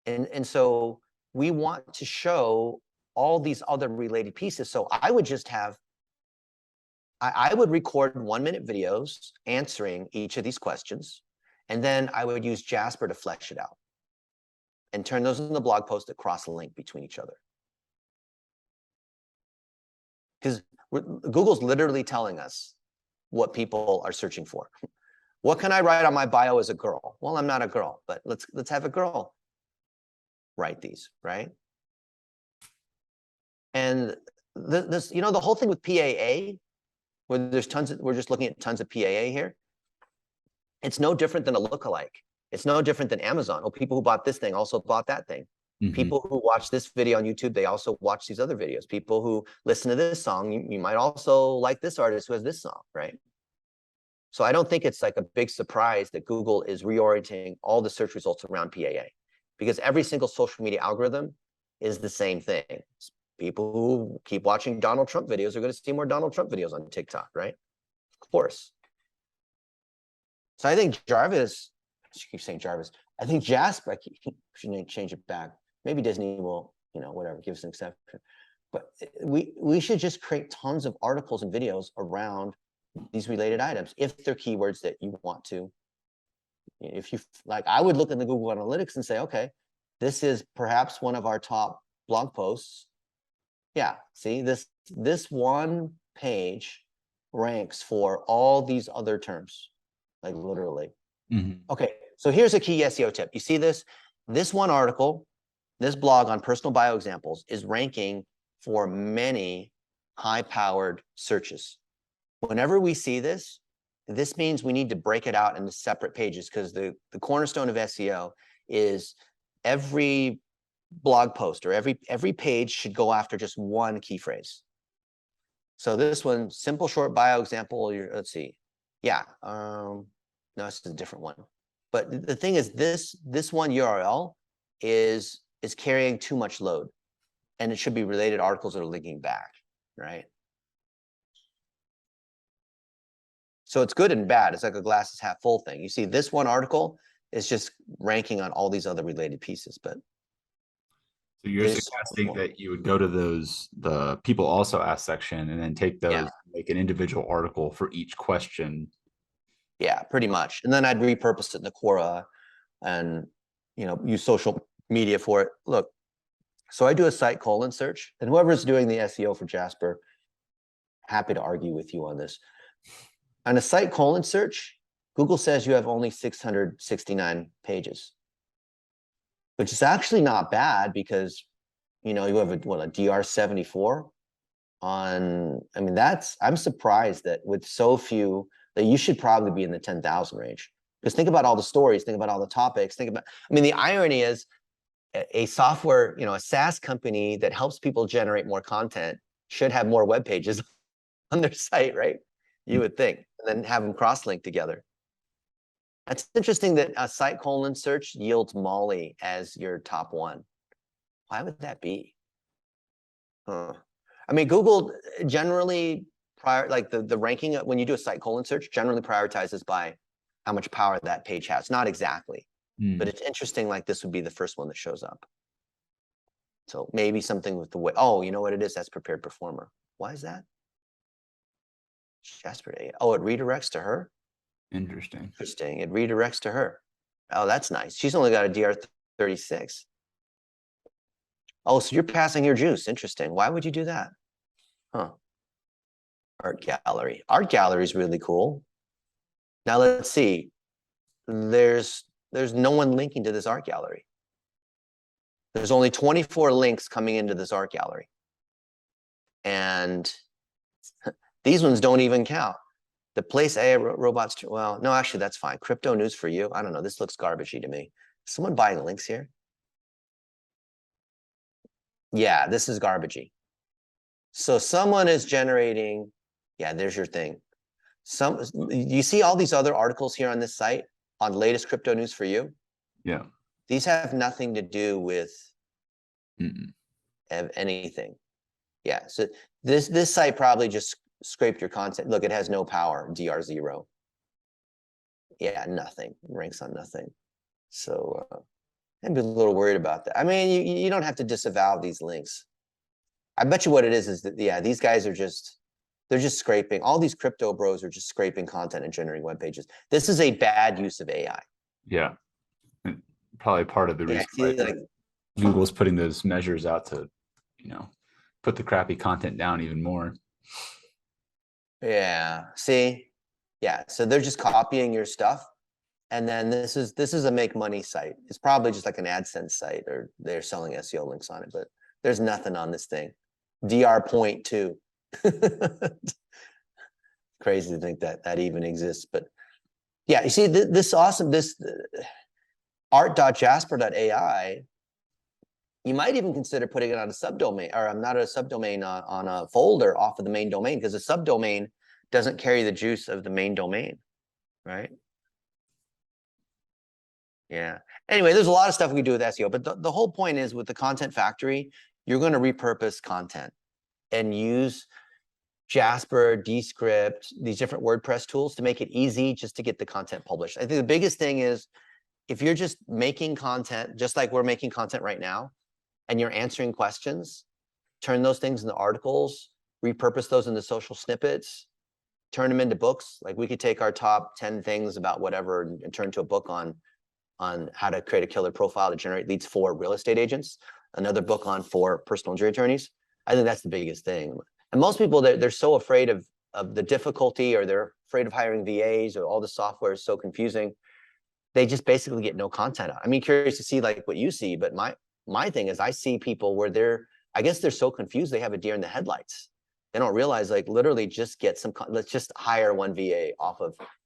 And so we want to show all these other related pieces. So I would just have, I would record 1-minute videos answering each of these questions. And then I would use Jasper to flesh it out and turn those into blog posts that cross a link between each other. Because Google's literally telling us what people are searching for. What can I write on my bio as a girl? Well, I'm not a girl, but let's have a girl write these, right? And this, you know, the whole thing with PAA, where there's tons of, we're just looking at tons of PAA here. It's no different than a lookalike. It's no different than Amazon. Oh, people who bought this thing also bought that thing. Mm-hmm. People who watch this video on YouTube, they also watch these other videos. People who listen to this song, you might also like this artist who has this song, right? So I don't think it's like a big surprise that Google is reorienting all the search results around PAA, because every single social media algorithm is the same thing. People who keep watching Donald Trump videos are going to see more Donald Trump videos on TikTok, right? Of course. So I think Jarvis, she keeps saying Jarvis, I think Jasper, I should change it back. Maybe Disney will, you know, whatever, give us an exception. But we should just create tons of articles and videos around these related items, if they're keywords that you want to. If you like, I would look in the Google Analytics and say, okay, this is perhaps one of our top blog posts. Yeah, see, this one page ranks for all these other terms, like literally. Mm-hmm. Okay, so here's a key SEO tip. You see this? This one article, this blog on personal bio examples is ranking for many high-powered searches. Whenever we see this, this means we need to break it out into separate pages, because the cornerstone of SEO is every blog post or every page should go after just one key phrase. So this one, simple short bio example, let's see. Yeah, no, this is a different one. But the thing is, this one URL is carrying too much load, and it should be related articles that are linking back, right? So it's good and bad. It's like a glass is half full thing. You see, this one article is just ranking on all these other related pieces, but so you're suggesting that you would go to the people also ask section and then take those, make an individual article for each question. Yeah, pretty much. And then I'd repurpose it in the Quora and, you know, use social media for it. Look, so I do a site colon search, and whoever's doing the SEO for Jasper, happy to argue with you on this. On a site colon search, Google says you have only 669 pages, which is actually not bad, because, you know, you have a DR74 on, I mean, I'm surprised that with so few, that you should probably be in the 10,000 range. Because think about all the stories, think about all the topics, think about, I mean, the irony is a software, you know, a SaaS company that helps people generate more content should have more web pages on their site, right? You would think, and then have them cross-link together. It's interesting that a site colon search yields Molly as your top one. Why would that be? I mean, Google generally, the ranking, when you do a site colon search, generally prioritizes by how much power that page has. Not exactly, but it's interesting, like this would be the first one that shows up. So maybe something with the way, oh, you know what it is? That's prepared performer. Why is that? Jasper, oh, it redirects to her? Interesting. Interesting, it redirects to her. Oh, that's nice. She's only got a DR36. Oh, so you're passing your juice. Interesting. Why would you do that? Huh. Art gallery. Art gallery is really cool. Now let's see. There's no one linking to this art gallery. There's only 24 links coming into this art gallery. And these ones don't even count. The place AI robots, well, no, actually, that's fine. Crypto news for you. I don't know. This looks garbagey to me. Is someone buying links here? Yeah, this is garbagey. So someone is generating, yeah, there's your thing. You see all these other articles here on this site on latest crypto news for you? Yeah. These have nothing to do with Mm-mm. anything. Yeah, so this site probably just scraped your content. Look, it has no power, DR0. Yeah, nothing, ranks on nothing. So I'd be a little worried about that. I mean, you don't have to disavow these links. I bet you what it is that, yeah, these guys are they're just scraping. All these crypto bros are just scraping content and generating web pages. This is a bad use of AI. Yeah. And probably part of the reason Yeah, why Google's putting those measures out to, put the crappy content down even more. Yeah, see? Yeah, so they're just copying your stuff. And then this is a make money site. It's probably just like an AdSense site, or they're selling SEO links on it, but there's nothing on this thing. DR point two. Crazy to think that even exists, but yeah, you see this awesome, art.jasper.ai, you might even consider putting it on a subdomain, or not a subdomain, on a folder off of the main domain, because a subdomain doesn't carry the juice of the main domain, right? Yeah. Anyway, there's a lot of stuff we can do with SEO, but the whole point is with the Content Factory, you're going to repurpose content and use Jasper, Descript, these different WordPress tools to make it easy just to get the content published. I think the biggest thing is if you're just making content, just like we're making content right now, and you're answering questions, turn those things into articles, repurpose those into social snippets, turn them into books. Like we could take our top 10 things about whatever and turn to a book on how to create a killer profile to generate leads for real estate agents, another book on for personal injury attorneys. I think that's the biggest thing. And most people, they're so afraid of the difficulty, or they're afraid of hiring VAs, or all the software is so confusing. They just basically get no content out. I mean, curious to see like what you see, but my thing is I see people where I guess they're so confused, they have a deer in the headlights. They don't realize, like, literally just get let's just hire one VA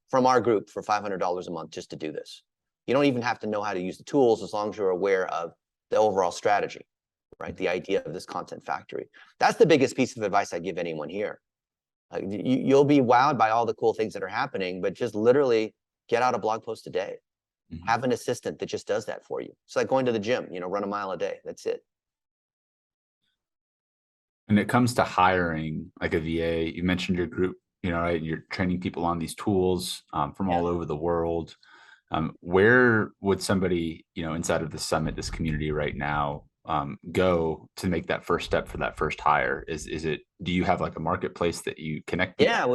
from our group for $500 a month just to do this. You don't even have to know how to use the tools, as long as you're aware of the overall strategy, right? The idea of this content factory. That's the biggest piece of advice I give anyone here. You'll be wowed by all the cool things that are happening, but just literally get out a blog post a day. Mm-hmm. Have an assistant that just does that for you. It's like going to the gym, run a mile a day. That's it. And it comes to hiring like a VA, you mentioned your group, right? You're training people on these tools from all over the world. Where would somebody, inside of the summit, this community right now, go to make that first step for that first hire? Do you have like a marketplace that you connect? Yeah,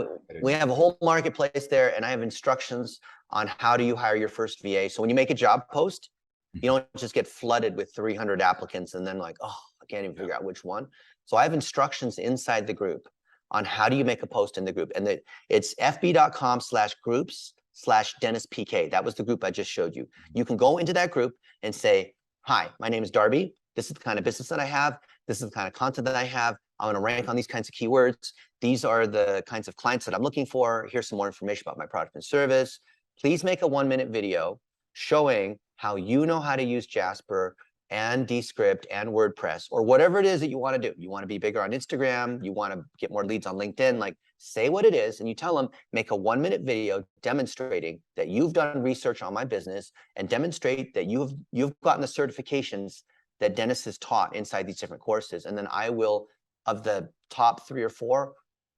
we have a whole marketplace there, and I have instructions on how do you hire your first VA. So when you make a job post, you don't just get flooded with 300 applicants and then like, oh, I can't even figure out which one. So I have instructions inside the group on how do you make a post in the group. And it's fb.com/groups/DennisPK. That was the group I just showed you. You can go into that group and say, hi, my name is Darby. This is the kind of business that I have. This is the kind of content that I have. I'm going to rank on these kinds of keywords. These are the kinds of clients that I'm looking for. Here's some more information about my product and service. Please make a 1-minute video showing how you know how to use Jasper and Descript and WordPress, or whatever it is that you want to do. You want to be bigger on Instagram. You want to get more leads on LinkedIn. Like, say what it is, and you tell them, make a 1-minute video demonstrating that you've done research on my business, and demonstrate that you've gotten the certifications that Dennis has taught inside these different courses. And then I will, of the top 3 or 4,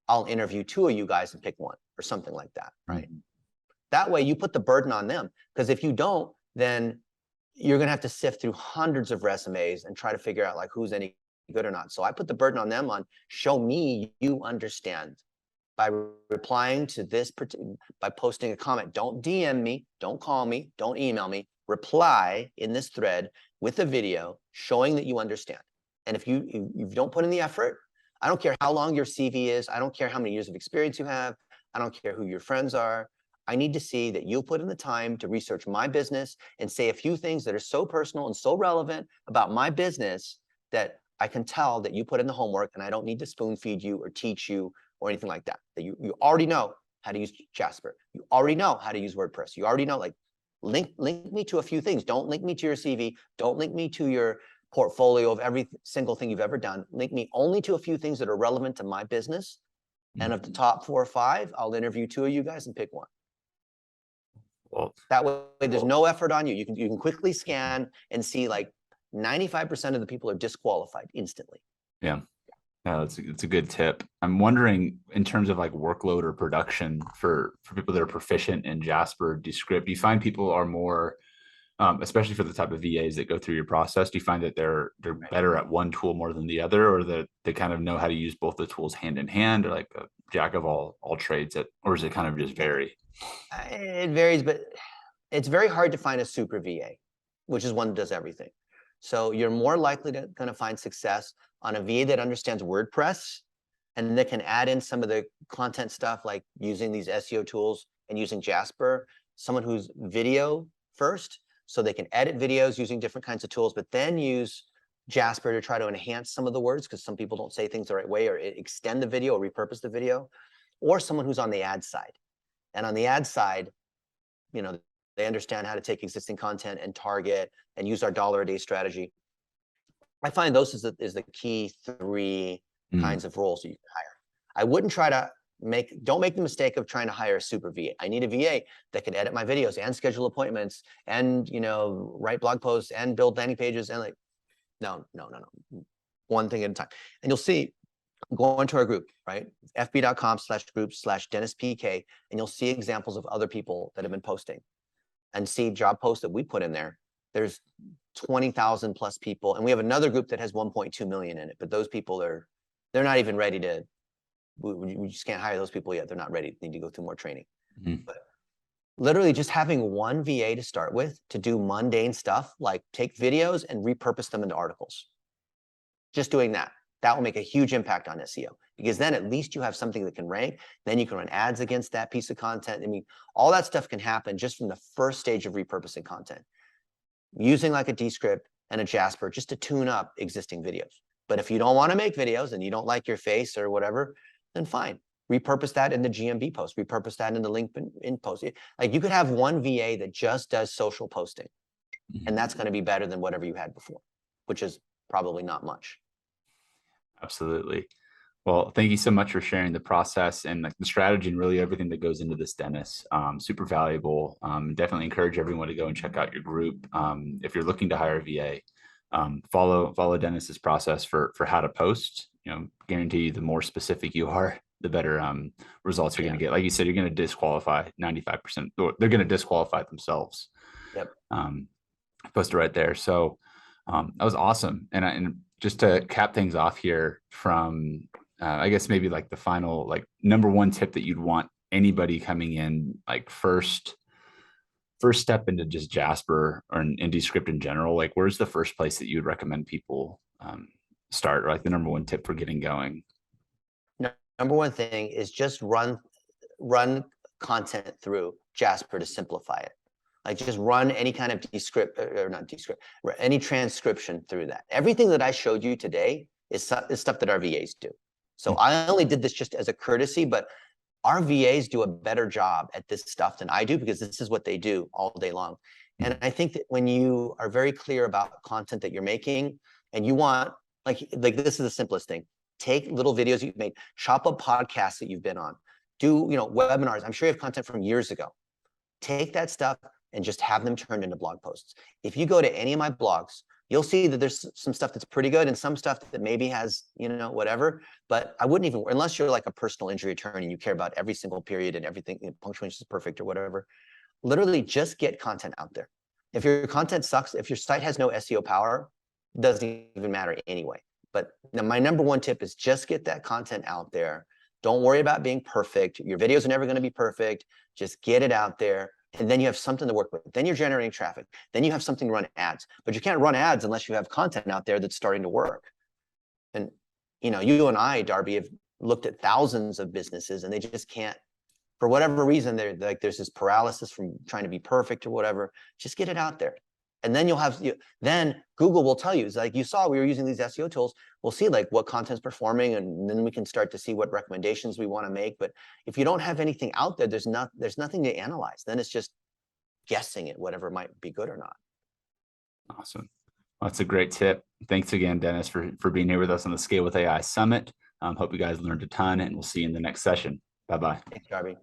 I'll interview 2 of you guys and pick one, or something like that, right? Mm-hmm. That way you put the burden on them, because if you don't, then you're going to have to sift through hundreds of resumes and try to figure out like who's any good or not. So I put the burden on them on, show me you understand by replying to this, by posting a comment. Don't DM me, don't call me, don't email me. Reply in this thread with a video showing that you understand. And if you don't put in the effort, I don't care how long your CV is. I don't care how many years of experience you have. I don't care who your friends are. I need to see that you put in the time to research my business and say a few things that are so personal and so relevant about my business that I can tell that you put in the homework, and I don't need to spoon feed you or teach you or anything like that. That you already know how to use Jasper. You already know how to use WordPress. You already know, like, link me to a few things. Don't link me to your CV. Don't link me to your portfolio of every single thing you've ever done. Link me only to a few things that are relevant to my business. And of the top 4 or 5, I'll interview 2 of you guys and pick one. Well, that way there's no effort on you. You can quickly scan and see like 95% of the people are disqualified instantly. yeah. No, it's a good tip. I'm wondering, in terms of like workload or production for people that are proficient in Jasper, Descript, do you find people are more, especially for the type of VAs that go through your process, do you find that they're better at one tool more than the other, or that they kind of know how to use both the tools hand in hand, or like a jack of all trades, or is it kind of just vary? It varies, but it's very hard to find a super VA, which is one that does everything. So you're more likely to find success on a VA that understands WordPress and that can add in some of the content stuff, like using these SEO tools and using Jasper. Someone who's video first, so they can edit videos using different kinds of tools, but then use Jasper to try to enhance some of the words, because some people don't say things the right way, or extend the video or repurpose the video. Or someone who's on the ad side. And on the ad side, you know, they understand how to take existing content and target and use our $1-a-day strategy. I find those is the key 3 kinds of roles that you can hire. I wouldn't try to don't make the mistake of trying to hire a super VA. I need a VA that can edit my videos and schedule appointments and, you know, write blog posts and build landing pages, and like, no. One thing at a time. And you'll see, go into our group, right? fb.com/group/DennisPK, and you'll see examples of other people that have been posting, and see job posts that we put in there. There's 20,000 plus people, and we have another group that has 1.2 million in it, but those people they're not even ready to, we just can't hire those people yet. They're not ready, they need to go through more training. But literally just having one VA to start with to do mundane stuff, like take videos and repurpose them into articles. Just doing that will make a huge impact on SEO, because then at least you have something that can rank. Then you can run ads against that piece of content. I mean, all that stuff can happen just from the first stage of repurposing content, using like a Descript and a Jasper just to tune up existing videos. But if you don't want to make videos and you don't like your face or whatever, then fine. Repurpose that in the GMB post, repurpose that in the LinkedIn post. Like, you could have one VA that just does social posting, and that's going to be better than whatever you had before, which is probably not much. Absolutely. Well, thank you so much for sharing the process and like the strategy and really everything that goes into this, Dennis. Super valuable. Definitely encourage everyone to go and check out your group. If you're looking to hire a VA, follow Dennis's process for how to post. You know, guarantee you the more specific you are, the better results you're going to get. Like you said, you're going to disqualify 95%, or they're going to disqualify themselves. Yep. Posted right there. So that was awesome. And just to cap things off here from, I guess maybe like the final, like number 1 tip that you'd want anybody coming in, like first step into just Jasper or in Descript in general, like where's the first place that you would recommend people start, or like the number 1 tip for getting going? Number 1 thing is just run content through Jasper to simplify it. Like, just run any kind of any transcription through that. Everything that I showed you today is stuff that our VAs do. So I only did this just as a courtesy, but our VAs do a better job at this stuff than I do, because this is what they do all day long. And I think that when you are very clear about content that you're making, and you want, like this is the simplest thing. Take little videos you've made, chop up podcasts that you've been on, do, you know, webinars. I'm sure you have content from years ago. Take that stuff and just have them turned into blog posts. If you go to any of my blogs, you'll see that there's some stuff that's pretty good and some stuff that maybe has, you know, whatever. But I wouldn't even, unless you're like a personal injury attorney and you care about every single period and everything, you know, punctuation is perfect or whatever, literally just get content out there. If your content sucks, if your site has no SEO power, it doesn't even matter anyway. But my number 1 tip is just get that content out there. Don't worry about being perfect. Your videos are never going to be perfect. Just get it out there. And then you have something to work with. Then you're generating traffic. Then you have something to run ads. But you can't run ads unless you have content out there that's starting to work. And, you know, you and I, Darby, have looked at thousands of businesses, and they just can't for whatever reason, there's this paralysis from trying to be perfect or whatever. Just get it out there. And then then Google will tell you, it's like you saw, we were using these SEO tools. We'll see like what content's performing, and then we can start to see what recommendations we want to make. But if you don't have anything out there, there's nothing to analyze. Then it's just guessing at whatever might be good or not. Awesome. Well, that's a great tip. Thanks again, Dennis, for being here with us on the Scale with AI Summit. Hope you guys learned a ton, and we'll see you in the next session. Bye-bye. Thanks, Darby.